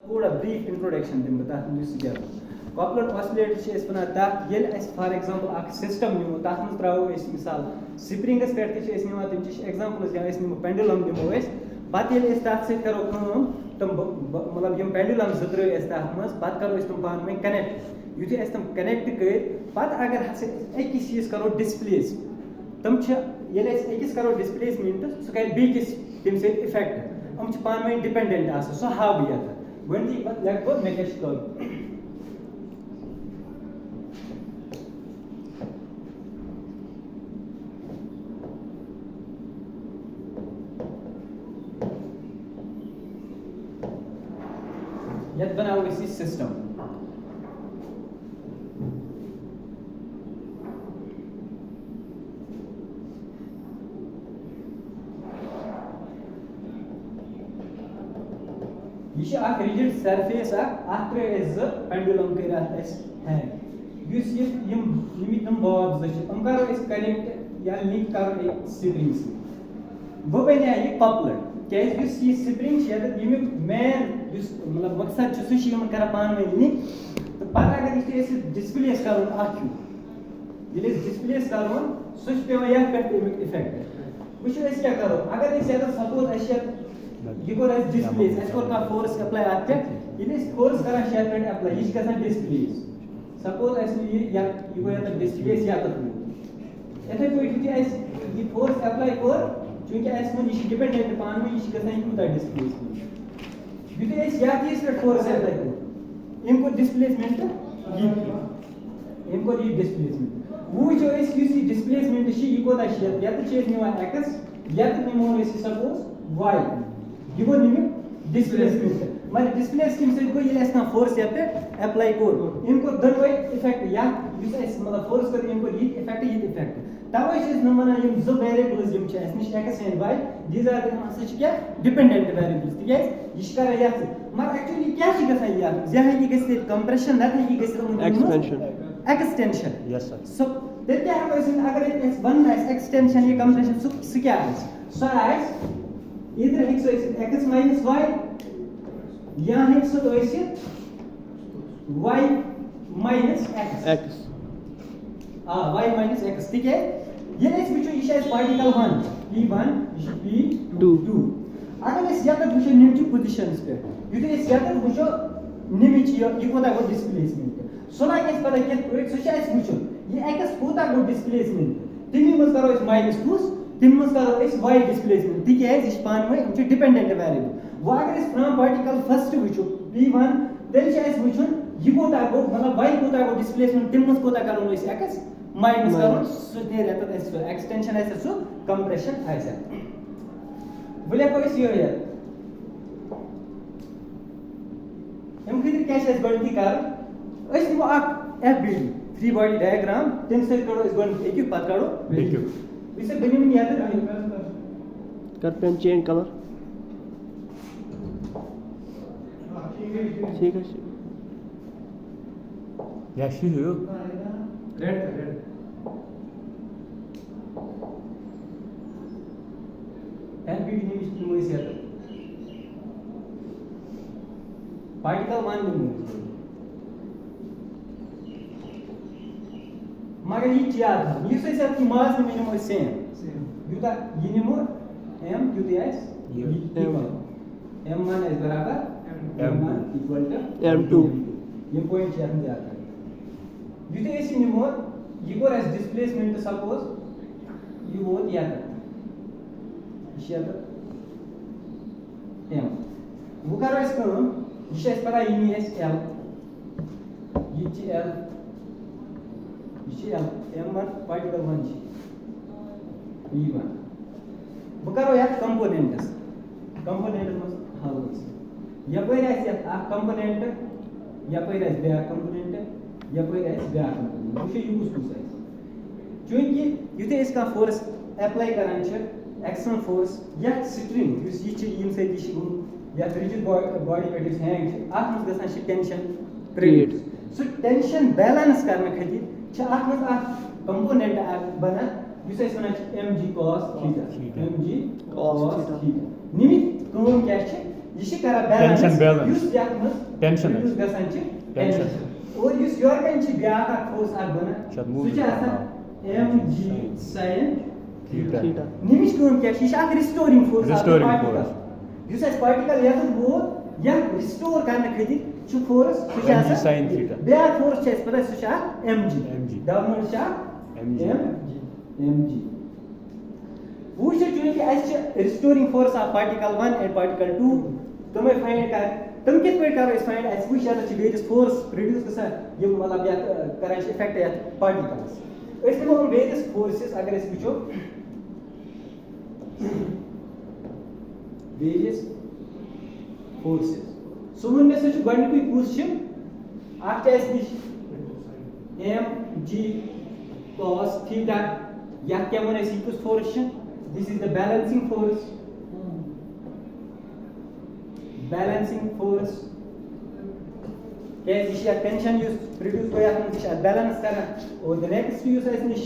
थोड़ा brief introduction दिन बता दूं कॉपलेट ऑसिलेटर से इस बना तक ये फॉर एग्जांपल एक सिस्टम निमो तक में त्रावो मिसाल स्प्रिंगस पे तम एग्जांपल्स या निमो पेंडुलम निमो पत ये तथ से करो काम तम मतलब यम पेंडुलम जो त्रो तथ मज पत करो तम पान में कनेक्ट युथि तम कनेक्ट कर पत अगर एक चीज करो डिस्प्लेस तम ये अकिस करो डिस्प्लेसमेंट सह कर बीकिस तम से इफेक्ट हम पान में डिपेंडेंट सह हाव ये गणती लेट गो मे कर यत बनाओ इसी सिस्टम ये रिजिड सरफेस पेंडुलम कर बॉब्स करो कनेक्ट या लिंक करो स्प्रिंग से वो बने ये कपलर क्या ये स्प्रिंग मेन मतलब मकसद कर पान में लिंक तो पता अगर डिस्प्लेस कर डिस्प्लेस कर सह पे इफेक्ट वो क्या करो अगर सपोज ये कोर डिस्प्लेस का फोर्स अप्लाई अत पे फोर्स कर पे अप्लाई ये गसान डिस्प्लेस सपोज ये गो डिस्प्लेस या इथे पे ये फोर्स अप्लाई कर चूंकि ये डिपेंडेंट पान में ये गसान कूत डिस्प्लेस युत या पे फोर्स अप्लाई कर इनको डिस्प्लेसमेंट इनको ये डिस्प्लेसमेंट वो जो डिस्प्लेसमेंट ये कोता या एक्स या निमो सपोज वाई ये गो निम डिस्प्लेसमेंट मगर डिस्प्लेस किम से गो ये फोर्स पे अप्लाई कर इनको दोनों इफेक्ट या मतलब फोर्स कर इनको ये इफेक्ट तवे वन जो वेरिएबल्स निश X and Y these are क्या डिपेंडेंट वेरिएबल्स तिक कर मगर एक्चुअली क्या गसान जहाँ ये कंप्रेशन नत एक्सटेंशन यस सर सो तेल क्या अगर वन एक्सटेंशन ये कंप्रेशन सह क्या सह इधर x minus y यहाँ y minus x y minus x ठीक है ये वो पार्टिकल 1 p1 p2 अगर ये निम्च पोजिशंस पे युत वो निम्च ये कोता गो डिस्प्लेसमेंट सो लगे पता क्या सह ये एक्स कोता गो डिस्प्लेसमेंट तमी मज करो माइनस कुस तम करो वाई डिस्प्लेसमेंट तिज पान में डिपेंडेंट वेरिएबल वो अगर फ्रॉम पार्टिकल फर्स्ट वो p1 तेल वो ये कोता गो मतलब वाई कोता गो डिस्प्लेसमेंट तम कोता करो एक्स माइनस करो सह एक्सटेंशन सह कंप्रेशन वो लिखो ये क्या गणती कर निमो FBD फ्री बॉडी डायग्राम तम सो गणती पे करो इसे बनिम याद कर पेन चेंज कलर ठीक है या शुरू रेड FBD निम याद पार्टिकल 1 निम मगर ये क्या था ये मास में निमो सेम युता ये निमो m युत m1 is बराबर m1 equal to m2 ये पॉइंट हम जाता है युत निमो ये को एज डिस्प्लेसमेंट सपोज ये वो या m वो करो इसको ये पता ये l ये l m1 पार्टिकल 1 p1 वो करो कंपोनेंट्स मज हाउ यपर कंपोनेंट यपर ब्या कंपोनेंट यपर ब्या कंपोनेंट वो यूज कुछ चूंकि युत का फोर्स अप्लाई करान एक्सटर्नल फोर्स या स्ट्रिंग ये रिजिड बॉडी पे हैंग अत मज tension create so tension balance करने खातिर कंपोनेंट बना mg cos theta mg cos theta निमित काम क्या ये छ करा बैलेंस Tension balance. युस यात मस Tension यूज है। गसान छ Tension. टेंशन और युस योरकन छ ब्याक फोर्स आ बना शायद सु movement छ आसान mg sin थीटा थीटा निमिश कोन क्या छ अख रिस्टोरिंग फोर्स Restoring force. युस एस पार्टिकल या वो या रिस्टोर करने खदी छ फोर्स सु छ mg आसान sin theta. ब्याक फोर्स छ पता सु छ mg mg. डाउनवर्ड छ mg. mg वो छ चूंकि अस restoring force of particle 1 and particle 2 तमे फाइंड कर तम कित पे करो इस फाइंड अस वो छ वेरियस फोर्स प्रोड्यूस गसा ये मतलब या करन इफेक्ट या पार्टिकल्स इस हम वेरियस फोर्सेस अगर इस विचो वेरियस फोर्सेस सो वन में से गण कोई कुछ छ आख छ इस निश mg cos theta या क्या मन इस कुछ फोर्स छ this is the balancing force क्या इस या टेंशन यूज प्रोड्यूस को या हम इस बैलेंस करना और the next यूज है इस निश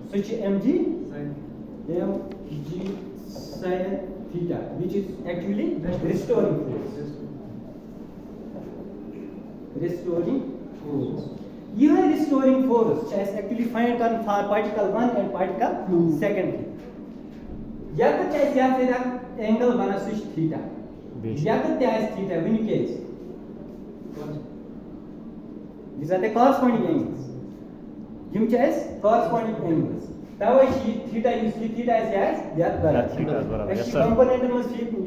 switch mg sin theta which is actually restoring force यह restoring force चाहे actually find कर for particle 1 and particle 2 या तो चाहे क्या से एंगल बना switch theta या तो चाहे theta when you case these are the corresponding angles यम चाहे corresponding angles तवे theta use theta is याद Yeah, theta is बराबर. Yes, sir. component में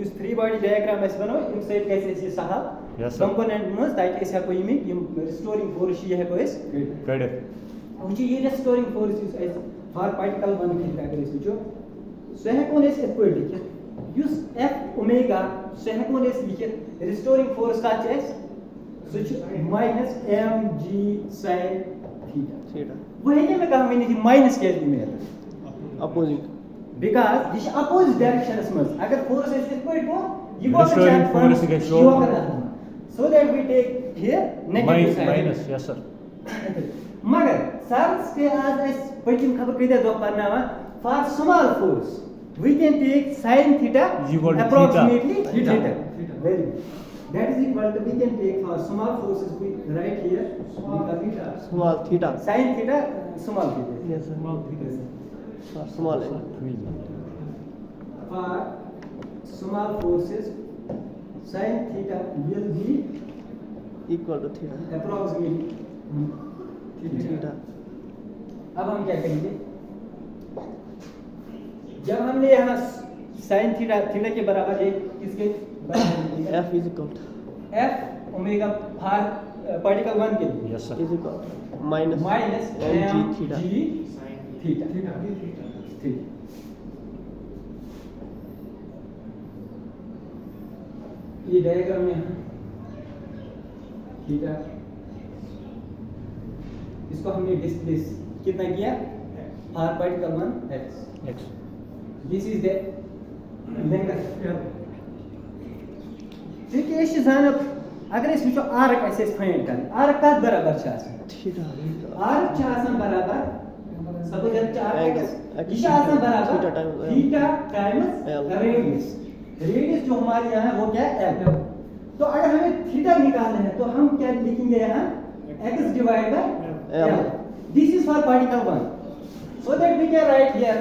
use 3 body diagram ऐसे बनो इन से कैसे ये सहा Yes, sir. component में ताकि ऐसा कोई में यम restoring force ये है कोई कड़े मुझे ये restoring force use as for particle 1 theta अगर इस जो सो है कौन ऐसे कोई लिखित use f omega सो है कौन ऐसे लिखित restoring force का चेस सो minus mg sin theta theta वो है क्या मैं कहा मैंने थी माइनस क्या दी मेरा opposing because this opposite direction is must agar force is this point ko you go Restoring force gets lower. so that we take here negative sign minus yes sir मगर सर के आज इस पश्चिम खबर कह दे दो पढ़ना for small force we can take sin theta Equal to approximately theta. very good that is equal to we can take for small forces we write here theta small theta sin theta small theta yes sir small for small forces sin theta will be equal to theta approximately theta अब हम क्या करेंगे जब हमने यहाँ sin theta theta के बराबर एक किसके बराबर F is equal to f omega for particle 1 के लिए yes sir is equal minus minus mg theta theta ये डायग्राम में थीटा इसको हमने डिस्प्लेस कितना किया r particle 1 x X this is the length ठीक है इस जान अगर इस विचो r कैसे फाइंड कर r का बराबर छ आसान थीटा r छ आसान बराबर सपोज दैट r X ये आसान बराबर theta times theta times L. Radius radius जो हमारे यहाँ है वो क्या है l तो अगर हमें थीटा निकालना है तो हम क्या लिखेंगे यहाँ x divide by L. l this is for particle 1 so that we can write here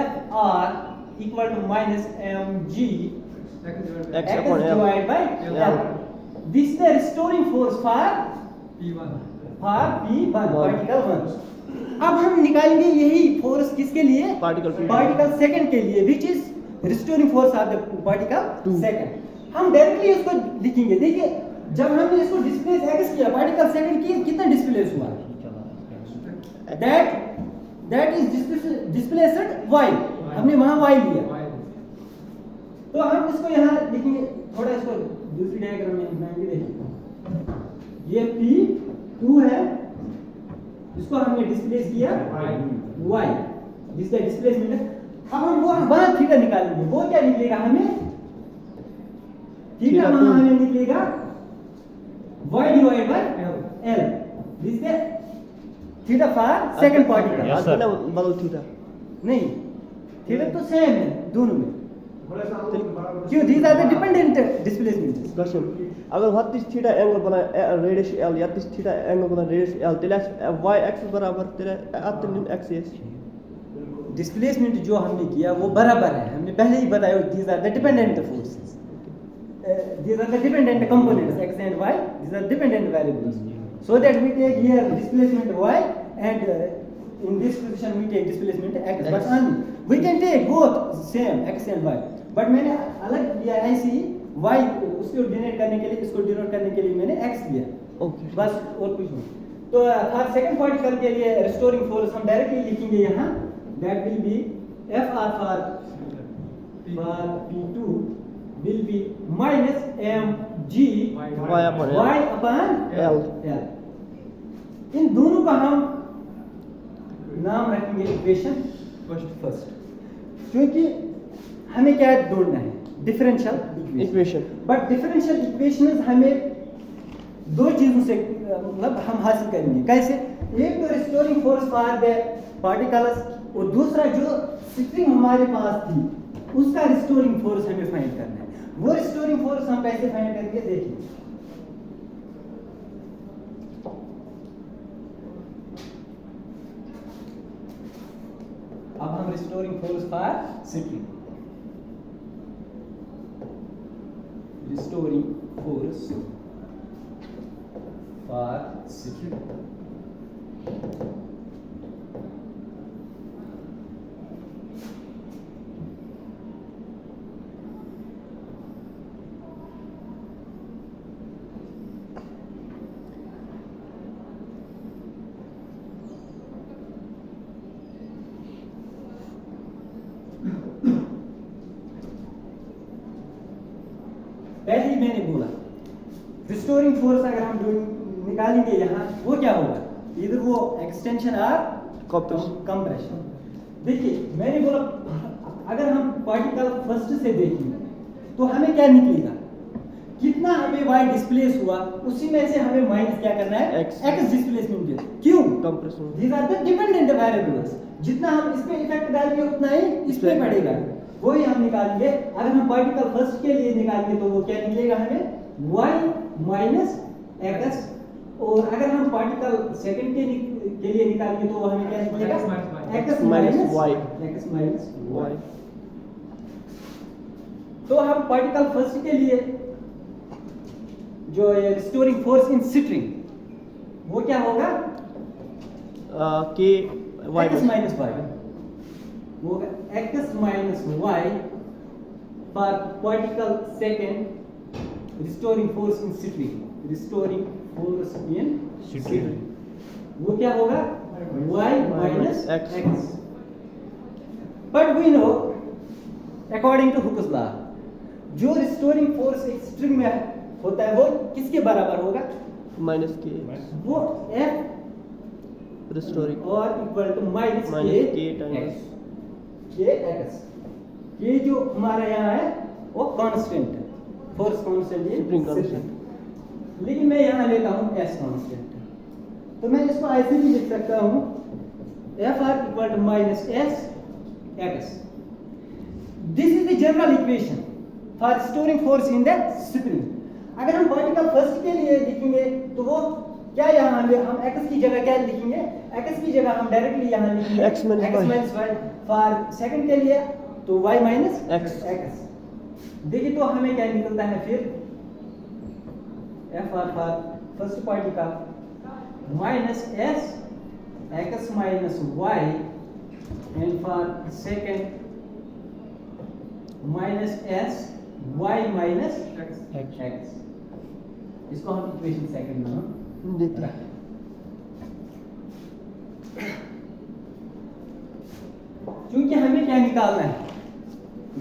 fr equal to minus mg x upon L divided by L. this is the restoring force for P1 particle 1 अब हम निकालेंगे यही force किसके लिए Particle P2. Particle second के लिए which is restoring force of the particle Two. Second हम directly इसको लिखेंगे देखिए जब हमने इसको डिस्प्लेस x किया पार्टिकल सेकंड की कितना डिस्प्लेस हुआ that is displaced y हमने वहां y लिया तो हम इसको यहाँ लिखेंगे थोड़ा इसको दूसरी डायग्राम में बनाएंगे देखिए ये P2 है इसको हमने डिस्प्लेस किया y जिसका डिस्प्लेसमेंट अब हम वो वहां थीटा निकालेंगे वो क्या निकलेगा हमें थीटा वहां हमें निकलेगा y divide by l this is theta for second particle Yes, sir. बदल थीटा नहीं थीटा तो सेम है दोनों में क्यों? these are the dependent displacements. Question अगर हत्तीस थीटा एंगल बना रेडियस एल यत्तीस थीटा एंगल बना रेडियस एल तेल y एक्सिस बराबर तेरे अतनिन एक्सिस डिस्प्लेसमेंट जो हमने किया वो बराबर है, हमने पहले ही बताया these are the dependent forces. These are the dependent components x and y, these are dependent variables. So that we take here displacement y and in this position we take displacement x. But only we can take both same x and y. But मैंने अलग लिया ऐसे ही y उसको denote करने के लिए, इसको denote करने के लिए मैंने x लिया. ओके बस और कुछ नहीं. तो हर सेकंड पार्टिकल के लिए रिस्टोरिंग फोर्स हम डायरेक्टली लिखेंगे यहाँ. That will be Fr for P2 will be minus mg y upon L. y upon L. L. इन दोनों का हम नाम रखेंगे इक्वेशन फर्स्ट, क्योंकि हमें क्या ढूंढना है? Differential equation. But differential equations हमें दो चीजों से मतलब हम हासिल करेंगे. कैसे? एक तो restoring force for the particles और दूसरा जो स्प्रिंग हमारे पास थी उसका रिस्टोरिंग फोर्स हमें फाइंड करना है. वो रिस्टोरिंग फोर्स हम कैसे फाइंड करेंगे देखिए. अब हम restoring force for spring, restoring force for spring. पहले ही मैंने बोला रिस्टोरिंग फोर्स अगर हम निकालेंगे यहाँ वो क्या होगा? इधर वो एक्सटेंशन और कंप्रेशन. देखिए मैंने बोला अगर हम पार्टिकल फर्स्ट से देखेंगे तो हमें क्या निकलेगा? कितना हमें y डिस्प्लेस हुआ उसी में से हमें माइनस क्या करना है? x displacement. क्यों? Compression. These are the dependent variables. जितना हम इस पे इफेक्ट डालेंगे उतना ही इस पे पड़ेगा. वही हम निकालेंगे. अगर हम पार्टिकल फर्स्ट के लिए निकालेंगे तो वो क्या निकलेगा हमें? y minus x. और अगर हम पार्टिकल सेकंड के लिए निकालेंगे तो हमें क्या निकलेगा? x minus y. x minus y. तो हम पार्टिकल फर्स्ट के लिए जो रिस्टोरिंग फोर्स इन स्ट्रिंग वो क्या होगा? k y x minus y वो होगा x minus y for particle second restoring force in string. Restoring force in string वो क्या होगा? y minus x. But we know according to Hooke's law जो restoring force एक string में होता है वो किसके बराबर होगा? माइनस k वो f रिस्टोरिंग और equal to minus k times x. ये जो हमारा यहाँ है वो कांस्टेंट है, फोर्स कांस्टेंट है, स्प्रिंग कांस्टेंट. लेकिन मैं यहाँ लेता हूँ s कांस्टेंट. तो मैं इसको ऐसे भी लिख सकता हूँ f r equal to minus s x. This is the general equation for storing force in the spring. अगर हम पार्टिकल फर्स्ट के लिए लिखेंगे तो वो क्या यहाँ हम x की जगह क्या लिखेंगे? x की जगह हम डायरेक्टली यहाँ लिखेंगे x minus y. For second के लिए तो y माइनस x. देखिए तो हमें क्या निकलता है फिर? f for first particle minus s x minus y and for second minus s y minus x. इसको हम इक्वेशन सेकंड में हम देते हैं. क्योंकि हमें क्या निकालना है?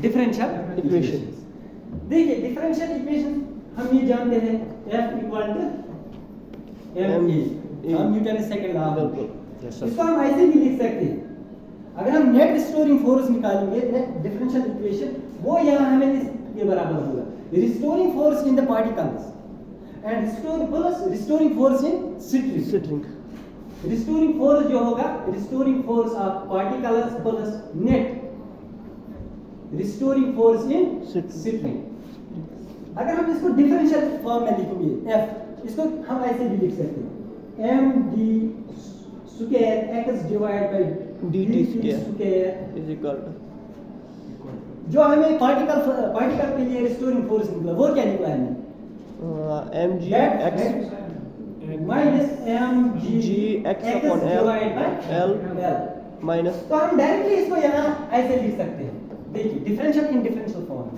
Differential equation. देखिए डिफरेंशियल इक्वेशन हम ये जानते हैं F इक्वल टू ma. हम न्यूटन सेकंड लॉ. बिल्कुल. इसको हम ऐसे भी लिख सकते हैं. अगर हम नेट रिस्टोरिंग फोर्स निकालेंगे नेट डिफरेंशियल इक्वेशन वो यहाँ हमें इसके बराबर होगा. Restoring force in the particles and restoring force in string. Restoring force जो होगा restoring force of particles plus net restoring force in Spring. Spring. अगर हम इसको डिफरेंशियल फॉर्म में लिखेंगे एफ, इसको हम ऐसे भी लिख सकते हैं M D square X divide by D T square square is equal to जो हमें पार्टिकल के लिए रिस्टोरिंग फोर्स निकला वो क्या निकला है M G X minus M G X upon divide by L L. Minus तो हम डायरेक्टली इसको यहाँ ऐसे लिख सकते हैं, देखिए differential in differential form,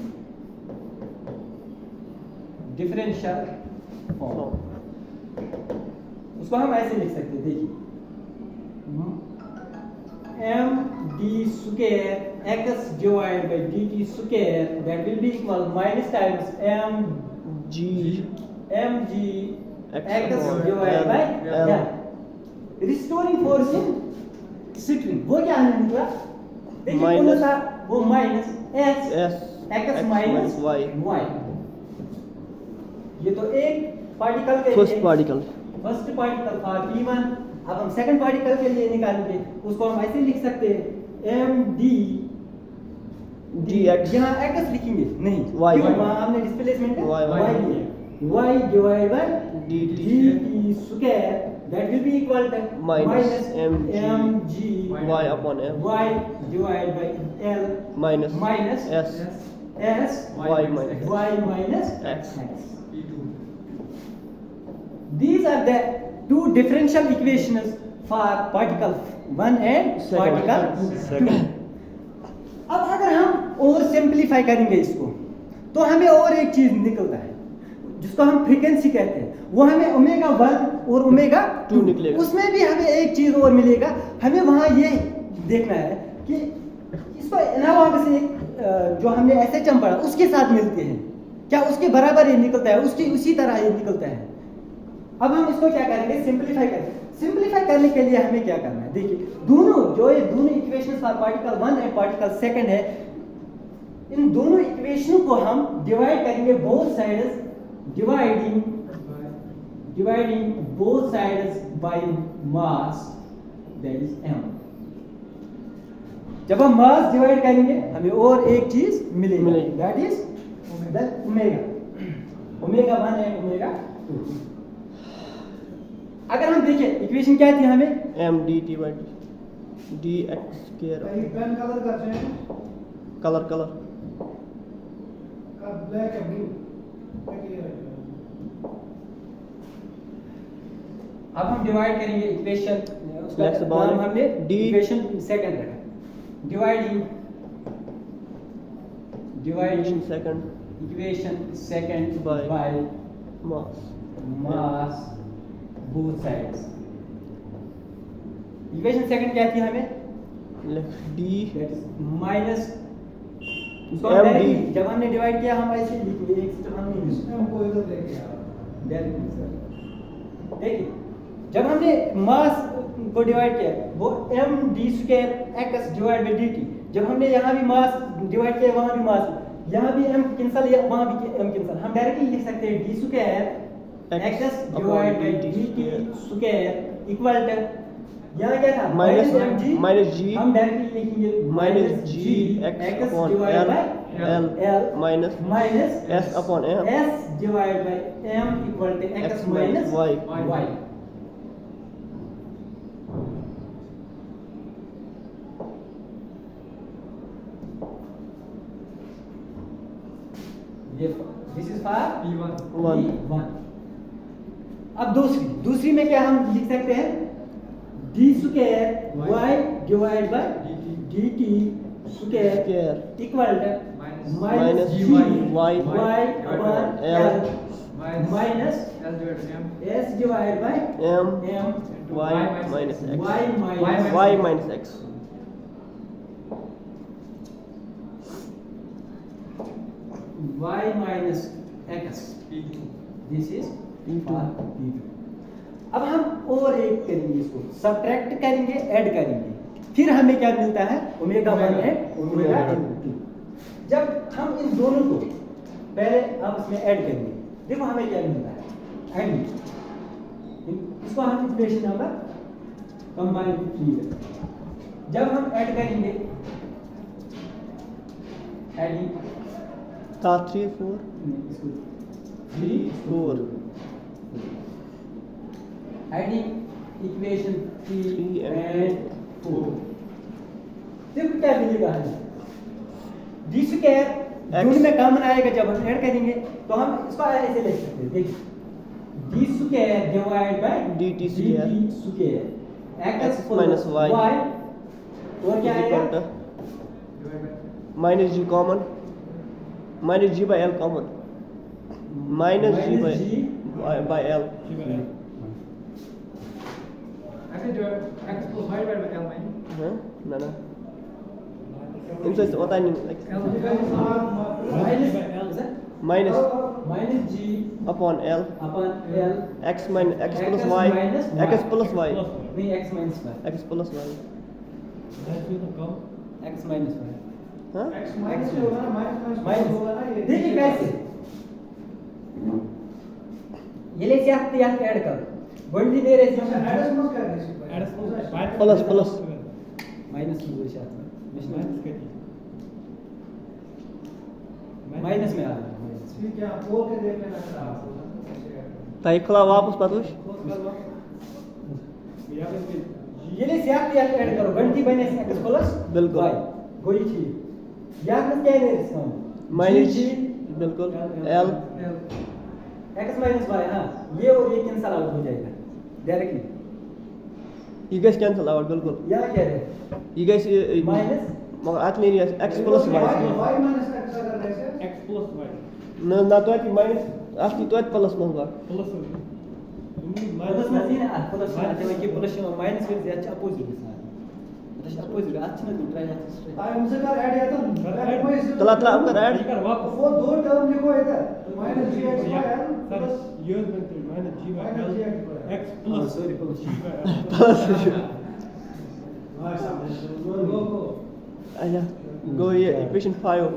differential form उसको हम ऐसे लिख सकते हैं, देखिए M D square X divide by D T square that will be equal minus times M G G X X upon divide by L. L. Restoring force in spring वो क्या हमें निकला, देखिए कौन Minus सा, वो minus S S X minus Y Y. ये तो एक पार्टिकल के फर्स्ट लिए पार्टिकल फर्स्ट पार्टिकल था P1। अब हम सेकंड पार्टिकल के लिए निकालेंगे, उसको हम ऐसे लिख सकते हैं एम डी डी एक्स यहाँ एक्स लिखेंगे नहीं, Y. क्यों वहाँ हमने डिस्प्लेसमेंट है Y. y लिया, y divide by D dt square that will be equal to Minus mg Y upon M y divide by l minus minus S s Y minus y minus X. These are the two differential equations for particle 1 and Second. particle 2. Second. अब अगर हम और simplify करेंगे इसको तो हमें और एक चीज निकलता है जिसको हम फ्रीक्वेंसी कहते हैं, वो हमें ओमेगा 1 और ओमेगा 2 निकलेगा। उसमें भी हमें एक चीज और मिलेगा, हमें वहां ये देखना है कि इसको एनालॉग से जो हमने एसएचएम पढ़ा उसके साथ मिलते हैं क्या, उसके बराबर ये निकलता है, उसकी उसी तरह ये निकलता है। अब हम इसको क्या करेंगे, सिंपलीफाई करेंगे। सिंपलीफाई करने के लिए हमें क्या करना है, देखिए दोनों जो ये दोनों equations for particle 1 and particle 2 है, इन दोनों इक्वेशनों को हम डिवाइड करेंगे both sides, dividing both sides by mass, that is m। जब हम मास डिवाइड करेंगे हमें और एक चीज मिलेगी, that is the omega 1 and omega 2। अगर हम देखें इक्वेशन क्या थी हमें, M D T by D X square pen colour करते हैं, कलर कलर ब्लैक है ब्लू। अब हम डिवाइड करेंगे इक्वेशन, उसका Next नाम one, हमने D. इक्वेशन सेकंड रखा, dividing second equation second By. By mass mass both sides. Equation second क्या थी हमें, डी माइनस MD. जब हमने डिवाइड किया हम ऐसे लिखेंगे, एक स्टेप हम नहीं लिखेंगे। हमको इधर लेके आओ। देखिए जब हमने मास को डिवाइड किया वो m d square x divide by dt, जब हमने यहाँ भी मास डिवाइड किया वहाँ भी मास, यहाँ भी m कैंसिल या वहाँ भी m कैंसिल, हम डायरेक्टली लिख सकते हैं d square x divide by dt square equal to, यहाँ क्या था माइनस जी हम डायरेक्टली लिखेंगे minus G X upon divide by L l minus minus S upon M s divide by m equal to x X minus minus Y. y। This is for P1 1 अब दूसरी में क्या हम लिख सकते हैं, d square y divide by dt square square equal to minus g y y upon L l minus s divide by M m y minus X y minus y minus X y minus x, this is P2. for P2। अब हम और एक करेंगे, इसको subtract करेंगे, add करेंगे, फिर हमें क्या मिलता है, ओमेगा 1 है ओमेगा 2। जब हम इन दोनों को पहले आप इसमें ऐड करेंगे, देखो हमें क्या मिलता है, ऐड इसको हम इक्वेशन नंबर कंबाइन किए, जब हम ऐड करेंगे एडिंग था 3 4 इसको 3 4 एडिंग इक्वेशन 3 3 एंड 4 देखो क्या मिलेगा हमें डी स्क्वायर दोनों में कॉमन आएगा जब हम ऐड करेंगे तो हम इसको ऐसे लिख सकते हैं देखिए D square divide by dt square square x minus y और क्या आएगा minus g common minus g by l common minus g by l ऐसे जो x plus y by l में हाँ ना ना इनसे होता नहीं minus minus g upon l upon l x minus x plus y x plus y नहीं x minus y x plus y x minus y हाँ x minus जो होगा ना minus माइनस होगा ना ये देखिए कैसे ये ले आप ऐड करो बंडी दे रहे अच्छा हैं एडस मत कर इसको plus plus माइनस की वजह से माइनस में आ रहा है फिर क्या खोल के देख लेना सर आप ताई खुला वापस पतुश ये ले आप ऐड करो बंडी बने से x प्लस बिल्कुल। y कोई चीज याद में क्या है इसका minus g बिल्कुल l x minus y हाँ ये और ये कैंसिल आउट हो जाएगा directly you guys cancel out बिल्कुल यहाँ क्या है you guys माइनस मगर आत नहीं x plus y y minus x अगर ऐसे ना तो है minus आती तो है plus होगा प्लस नजीन प्लस आते कि प्लस माइनस फिर ज्यादा अपोजिट के साथ मतलब अपोजिट अच्छा ना ट्राई जाता आई हमसे कर ऐड या तो तला तला अंदर ऐड वो दो टर्म लिखो इधर minus gx by l plus minus gx sorry plus go आया go ये equation 5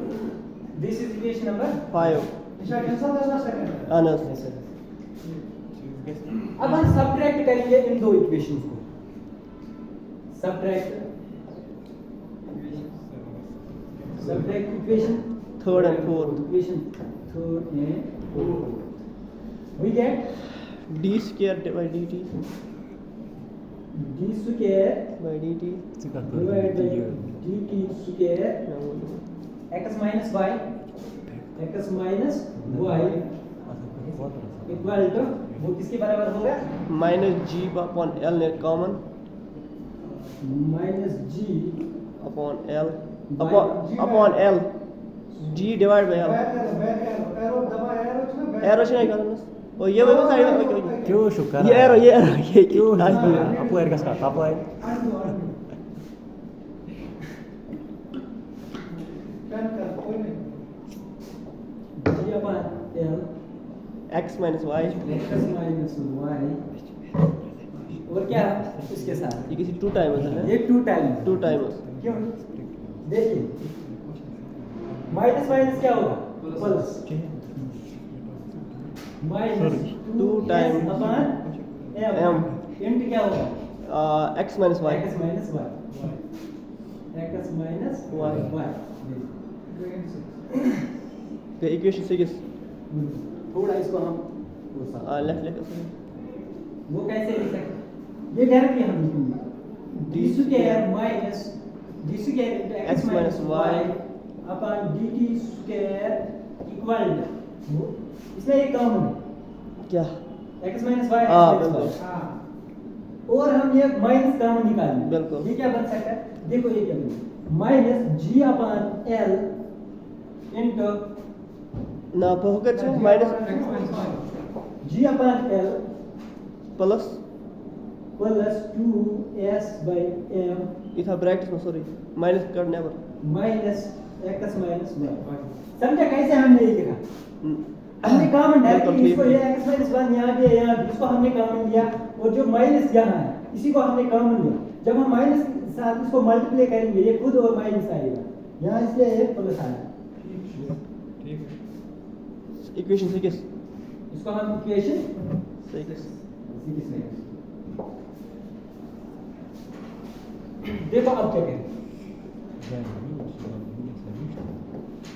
this is equation number 5 इसका कैंसिल करना सेकंड अनस अब हम सब्ट्रैक्ट करेंगे इन दो इक्वेशंस को subtract equation Third and fourth. Equation third and fourth we get d square by dt d square by dt divide by dt स्क्वायर x minus y equal to वो किसके बराबर होगा minus g upon l ने common minus g upon l upon l g divided by l back arrow दबा arrow ना arrow से नहीं करना ओ ये वो साइड क्यों शुक्र ये arrow ये क्यों ये आपको एयर का साथ आपको है पेन कर कोई नहीं g upon l x minus y x minus y और क्या इसके साथ ये किसी टू टाइम्स है ये टू टाइम टू टाइम्स क्यों देखिए माइनस माइनस क्या होगा plus minus Two times upon m int क्या होगा x minus y x minus y x minus Y. y the equation 6 थोड़ा इसको हम वो सा- लेफ्ट वो कैसे लिख सकते ये डायरेक्टली हम लिखेंगे d square minus d square into X x minus minus y y upon dt square equal to इसमें एक कॉमन है क्या x minus y हाँ, x minus बिल्कुल। y हां और हम ये माइनस कॉमन निकालेंगे बिल्कुल। ये क्या बन सकता है देखो ये क्या बनेगा minus g upon l into ना पहुंच minus g upon l plus plus 2s by m इथा ब्रैकेट में सॉरी माइनस करने पर माइनस x माइनस y समझा कैसे हमने ये लिखा हमने कॉमन डायरेक्टली इसको ये x माइनस 1 यहाँ पे यहाँ भी इसको हमने कॉमन लिया और जो माइनस यहाँ है इसी को हमने कॉमन लिया जब हम माइनस के साथ इसको मल्टीप्लाई करेंगे ये खुद और माइनस आएगा यहाँ इसलिए ये प्लस आया इक्वेशन 6 इसको हम इक्वेशन 6 देखो अब क्या करें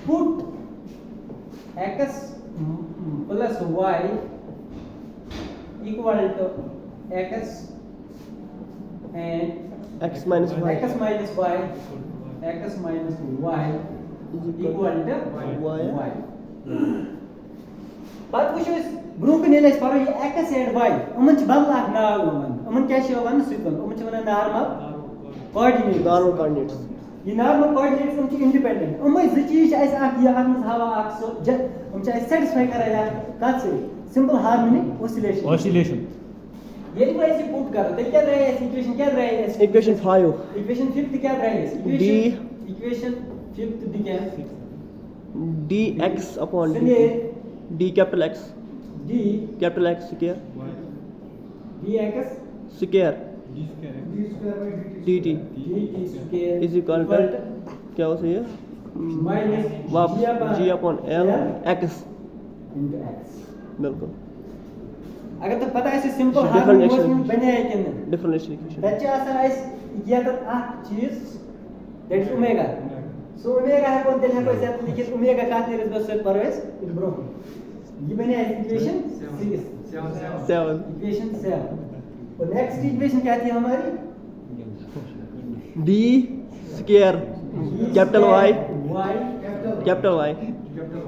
put x plus y equal to x and x minus y x minus y equal to y. But we should group in this for x and y. Umanch balla naw uman. Uman kya shi wan sitwan. Umanch wana normal coordinates. normal coordinates ये normal coordinates उनकी independent. उम्मीद है चीज़ ऐसा आती है आत्म हवा आक्सो जब हम चाहे satisfy करा यार कासे simple harmonic oscillation. Oscillation. ये भी ऐसे put करो तो क्या रहे इस equation क्या रहे इस equation 5 equation fifth क्या रहे इस equation fifth became dx upon सुनिए d capital X d capital X square dx square D square dt dt square is equal to क्या हो सही है minus g upon L x into x. बिल्कुल अगर तो पता है इसे simple Different harmonic expression. oscillation बने है कि नहीं differential equation That's आसान है ये तो चीज that is omega. So omega है कौन तेल है कोई से लिखिए omega का तेरे बस से परवेश इन ब्रो ये बने है equation 6 7 equation 7 और next equation क्या थी हमारी d square capital Y y capital Y capital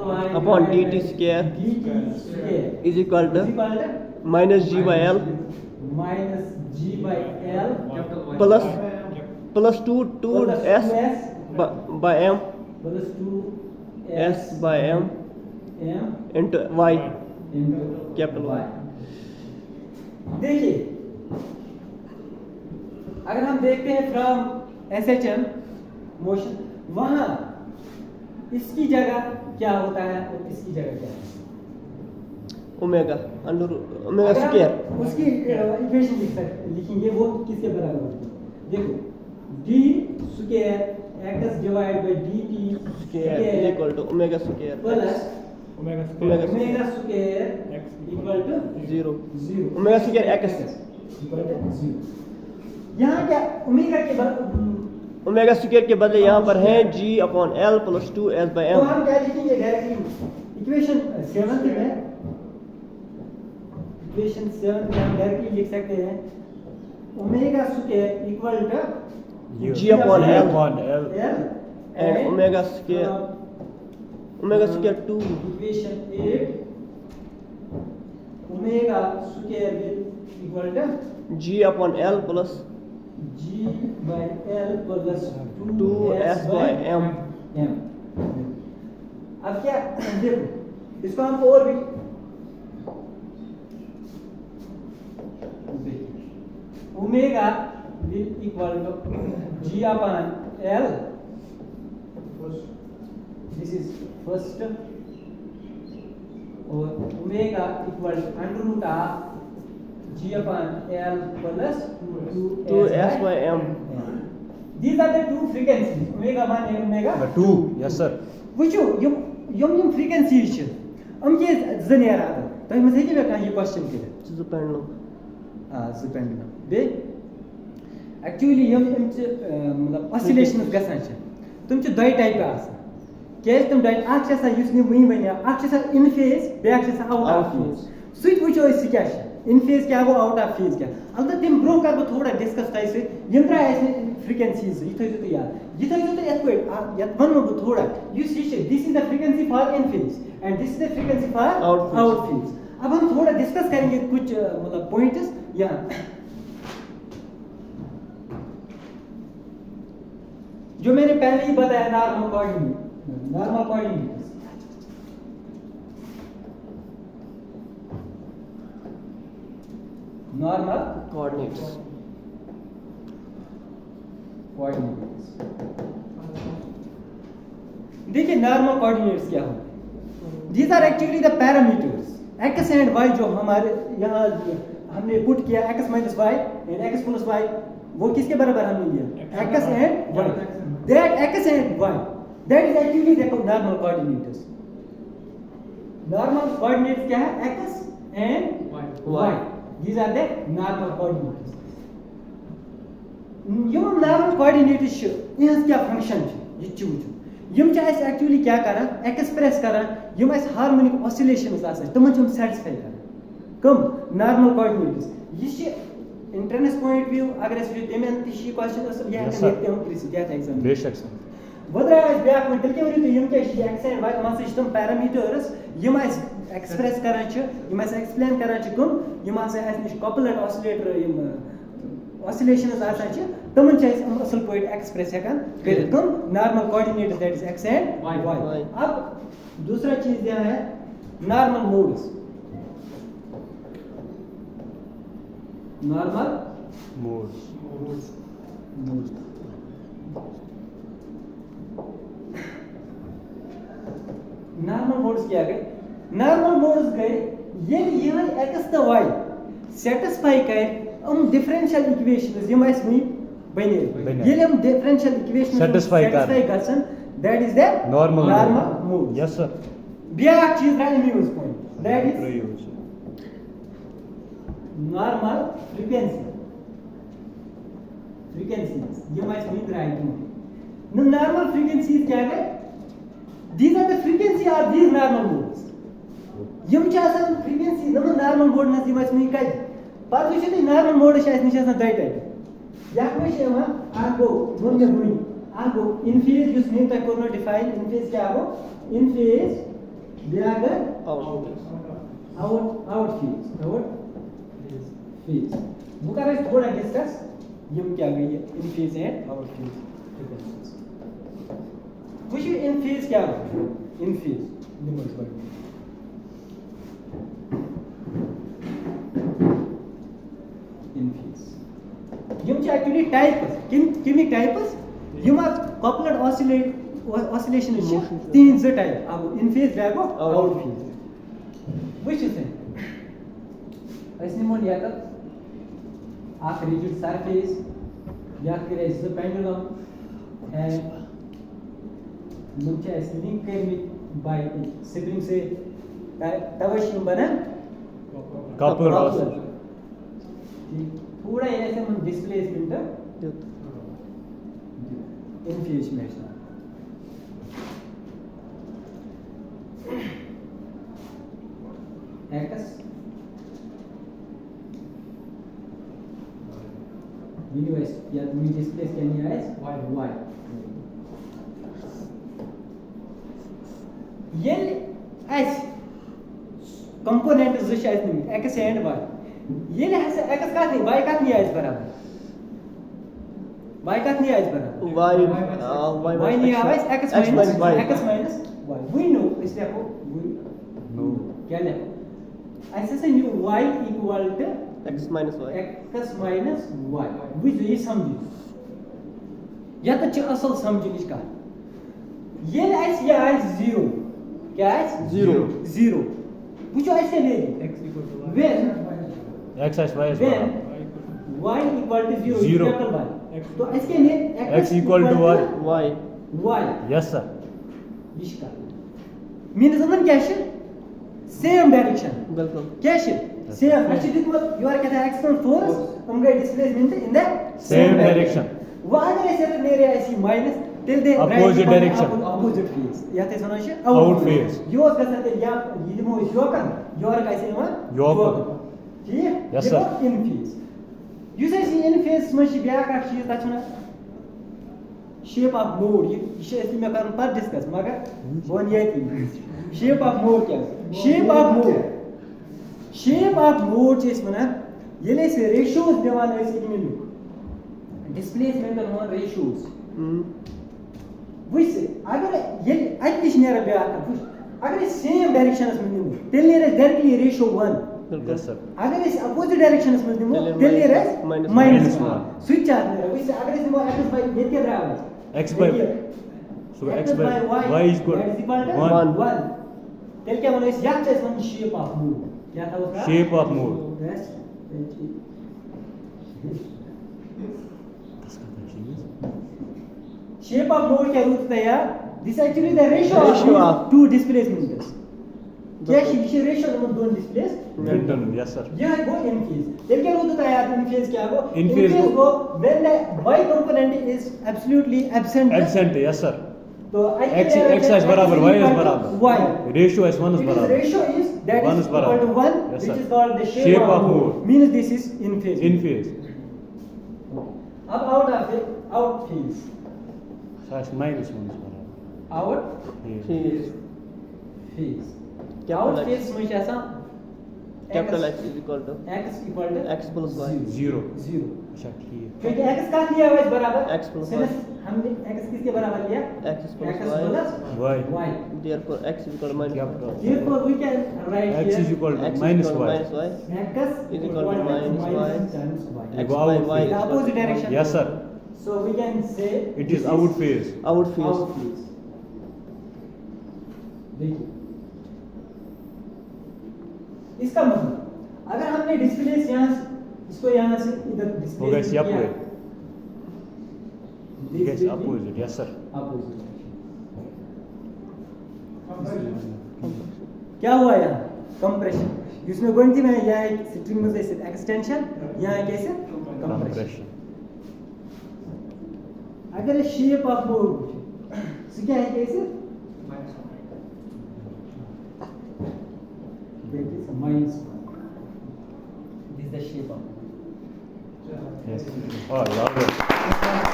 Y upon dt square dt square is equal is to equal to minus g by L minus g by L plus plus 2 plus s 2s by m plus 2 s by m m into y into capital Y देखिए अगर हम देखते हैं from SHM motion वहां इसकी जगह क्या होता है और इसकी जगह क्या है omega under omega अगर हम square उसकी इक्वेशन लिखेंगे वो किसके बराबर होगी देखो d square x divide by dt square is equal to omega square plus omega Omega square omega square equal to 0 0 omega square x equal to 0 यहाँ क्या ओमेगा के बाद ओमेगा स्क्वायर के बदले यहाँ पर है g upon L plus 2s by तो m हम क्या लिखेंगे डायरेक्टली इक्वेशन 7 में इक्वेशन 7 में हम डायरेक्टली लिख सकते हैं omega square equal to G upon L Upon L. and omega square omega square 2 equation 8 omega square equal to g upon L plus g by L plus 2s by m m अब क्या देखो इसको हम और भी omega will equal to g upon L this is first और omega equal to under root of g upon L plus 2s by m these are the two frequencies omega 1 and omega 2. Yes, sir. which yum frequencies छ हम ये जनेर आता तो हम सही में कहां ये क्वेश्चन के this is a pendulum so pendulum बे एक्चुअली यम मतलब ऑसिलेशंस गसान छ तुम छ दय टाइप आसान केस तुम दय आख छ युस नि वही बनिया आख छ इन फेज बैक छ आउट ऑफ फेज स्विच वुचो इस क्या छ इन फेज क्या गो आउट ऑफ फेज क्या अलबत्ते तिम ब्रो कर थोड़ा डिस्कस ताई से यंत्रा ऐसे फ्रीक्वेंसीज ये थई तो याद ये थई तो यत कोई यत वन मो थोड़ा you see this is the frequency for in phase and this is the frequency for out phase अब हम थोड़ा डिस्कस करेंगे कुछ मतलब पॉइंट्स यहाँ जो मैंने पहले ही बताया नॉर्मल कोऑर्डिनेट नॉर्मल coordinates देखिए नॉर्मल कोऑर्डिनेट्स क्या होते these are actually the parameters x and y जो हमारे यहाँ हमने पुट किया x minus y and x plus y वो किसके बराबर हमने लिया x and y that x and y that is actually the normal coordinates normal coordinates क्या है x and y these are the normal coordinates यम normal coordinates छ इहस क्या फंक्शन छ ये छु यम छ एस एक्चुअली क्या करन एक्सप्रेस करन यम एस हार्मोनिक ऑसिलेशंस आसन तमन छ सैटिस्फाई करन कम नार्मल कोऑर्डिनेट्स ये छ इंटरनेस पॉइंट व्यू अगर एस तेमन ती क्वेश्चन अस ये नेक्स्ट हम प्रीस क्या एग्जाम बेशक वदरा एस बैक में तलके वरी तो यम क्या छ X and Y mass system parameters यम एस एक्सप्रेस करन छ यम एस एक्सप्लेन करन छ कम यम एस निश कपल्ड ऑसिलेटर यम ऑसिलेशंस आसान छ तमन छ हम असल पॉइंट एक्सप्रेस हेकन कर कम normal coordinates that is X and Y अब दूसरा चीज यह है normal modes normal modes normal modes क्या गए नॉर्मल मोड्स गए ये एक्स तो वाई सेटिस्फाई करे हम डिफरेंशियल इक्वेशंस यम एस वी बने ये हम डिफरेंशियल इक्वेशंस Satisfy गसन that is the Normal mode yes sir ब्या चीज है use point that is normal frequencies you must be writing now normal frequencies क्या है these are the frequency of these normal modes यम छ आसान frequency no normal mode न यम मस कत पत वछ ती normal mode छ निश आसान दय याक में छ आगो गुन में गुनी आगो इन फेज युस ने तक को डिफाइन इन फेज क्या हो इन फेज ब्यागर आउट फेज वो कर रहे थोड़ा डिस्कस यम क्या गई है in phase and out phase वो इन फेज क्या हो इन फेज निमस बट इन फेज यम एक्चुअली टाइप्स किमी टाइप्स यम कपल्ड ऑसिलेशन तीन ज टाइप अब इन फेज बैगो आउट फेज वो छ ऐसे निमोन या तक आप रिजिड सरफेस या फिर ऐसे पेंडुलम एंड मुझे ऐसे लिंक कर बाय स्प्रिंग से तवश्यम बना कपल्ड पूरा ऐसे हम डिस्प्लेसमेंट इन्फ्यूजमेंट एक्स यूनिवर्स या तुम्ही डिस्प्लेस केली आहे y ये एस कंपोनेंट ज छ आसनी x एंड y ये हस x का नहीं y का नहीं आइस बराबर y का नहीं आइस बराबर y नहीं ice x minus y we know इसलिए आपको नो क्या लिखो ऐसे से new y equal to x minus y which is समझी या तो असल समझी इसका ये आइस 0 क्या है 0 पूछो ऐसे ले x equal to y when x y is when y equal to 0 Zero. capital Y तो इसके लिए x equal to y y yes sir इसका मींस हमन क्या है सेम डायरेक्शन बिल्कुल क्या है सेम एक्चुअली यू आर कहता है एक्सटर्नल फोर्स हम गए displacement in the same direction वो अगर ऐसे मेरे ऐसी माइनस टिल दे Opposite direction. opposite phase या ते सनो छे Out phase. यो गसन ते या यिमो योकन योर कैसे मा Yokan. ठीक Yes, sir. In phase you से इन फेज में छी ब्या का चीज तछना शेप ऑफ मोड ये ऐसे में करन पर डिस्कस मगर वन ये शेप ऑफ मोड क्या शेप ऑफ मोड चीज मना ये से रेशियोज देवान ऐसे कि मिलू डिस्प्लेसमेंट और रेशियोज वैसे अगर ये अतिश नेरा ब्या अगर सेम डायरेक्शनस में निमो तेल नेरा डायरेक्टली रेशियो 1 yes sir अगर इस अपोजिट डायरेक्शनस में निमो तेल नेरा minus -1 स्विच आ नेरा वैसे अगर इस निमो x बाय ये क्या रहा x by so x by y is equal to 1 तेल क्या बोलो इस या चीज वन शेप ऑफ मूड क्या था उसका shape of mood Yes. Shape of mode क्या होता है यार? This actually the ratio Ratio of of two displacements. क्या ये ratio number 2 displace Written, yes sir. यह गो इन फेज then क्या होता है यार इन फेज क्या गो In phase go when the y component is absolutely absent Absent, yes sir. तो I X is बराबर, Y is बराबर. y Ratio is 1 is It is बराबर. ratio is that One is is equal to बराबर. 1 Yes, which sir. is called the Shape of mode mode. means this is in phase In phase. अब out of it out phase Slash minus 1 is बराबर. out Phase. phase phase Capital out X. phase में ऐसा capital X is equal to x equal to x plus y. 0. zero अच्छा ठीक. क्योंकि x का लिया हुआ है बराबर X plus since y. हमने x किसके बराबर लिया X plus x y. plus Y. y Therefore x is equal to minus Capital. y. therefore we can write X here is equal to X is minus equal to y. minus y. x is equal to minus y. times y X Go by out y. phase. the opposite direction Yes sir. so we can say It this is out phase. Out phase. out phase देखिए इसका मतलब अगर हमने displace यहाँ इसको यहाँ से इधर होगा डिस्प्लेस इसी opposite. Yes, opposite. Yes sir. क्या हुआ यहाँ कंप्रेशन जिसमें गणित में यहाँ एक स्ट्रिंग में से एक्सटेंशन यहाँ एक ऐसे कंप्रेशन Compression. अगर शेप ऑफ बोर्ड क्या है कैसे minus 1 this is the shape of Yes. Oh, love it.